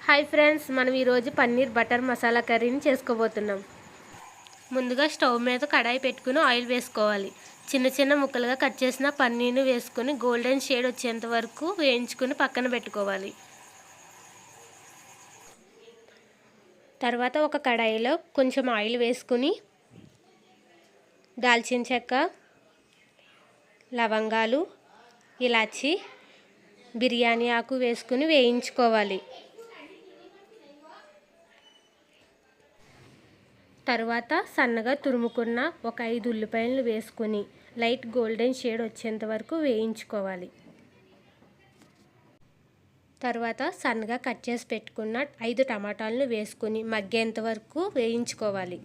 Hi friends, మనం ఈరోజు paneer butter masala కర్రీని చేసుకోబోతున్నాం. ముందుగా స్టవ్ మీద కడాయి పెట్టుకుని ఆయిల్ వేసుకోవాలి. చిన్న చిన్న ముక్కలుగా కట్ చేసిన పన్నీర్ను వేసుకుని గోల్డెన్ షేడ్ వచ్చేంత వరకు వేయించుకుని పక్కన పెట్టుకోవాలి. తర్వాత ఒక కడాయిలో కొంచెం ఆయిల్ వేసుకుని దాల్చిన చెక్క, లవంగాలు, ఇలాచి, బిర్యానీ ఆకు వేసుకుని వేయించుకోవాలి. తర్వాత సన్నగా తురుముకున్న ఒక 5 ఉల్లిపాయలను వేసుకొని లైట్ గోల్డెన్ షేడ్ వచ్చేంత వరకు వేయించుకోవాలి. తర్వాత సన్నగా కట్ చేసి పెట్టుకున్న 5 టమాటాలను వేసుకొని మగ్గేంత వరకు వేయించుకోవాలి.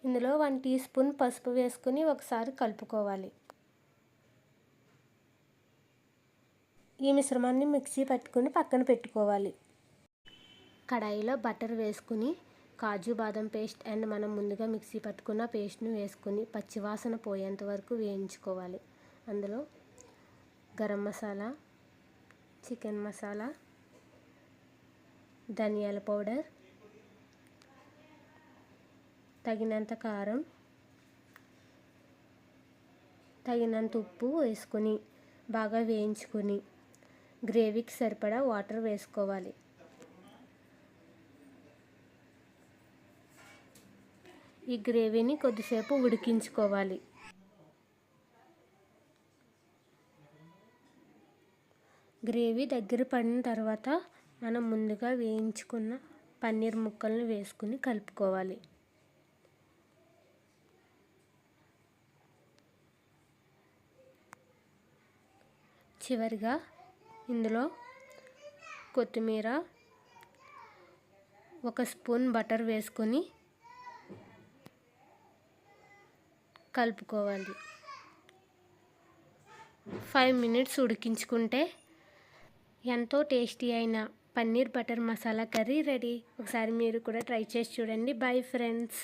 ఇందులో 1 టీ స్పూన్ పసుపు వేసుకుని ఒకసారి కలుపుకోవాలి. ఈ మిశ్రమాన్ని మిక్సీ పట్టుకుని పక్కన పెట్టుకోవాలి. కడాయిలో బటర్ వేసుకుని కాజు బాదం పేస్ట్ అండ్ మనం ముందుగా మిక్సీ పట్టుకున్న పేస్ట్ను వేసుకుని పచ్చివాసన పోయేంత వరకు వేయించుకోవాలి. అందులో గరం మసాలా, చికెన్ మసాలా, ధనియాల పౌడర్, తగినంత కారం, తగినంత ఉప్పు వేసుకొని బాగా వేయించుకొని గ్రేవీకి సరిపడా వాటర్ వేసుకోవాలి. ఈ గ్రేవీని కొద్దిసేపు ఉడికించుకోవాలి. గ్రేవీ దగ్గర పడిన తర్వాత మనం ముందుగా వేయించుకున్న పన్నీర్ ముక్కలను వేసుకుని కలుపుకోవాలి. చివరిగా ఇందులో కొత్తిమీర, 1 స్పూన్ బటర్ వేసుకొని కలుపుకోవాలి. 5 మినిట్స్ ఉడికించుకుంటే ఎంతో టేస్టీ అయిన paneer butter masala curry ready. ఒకసారి మీరు కూడా ట్రై చేసి చూడండి. Bye friends.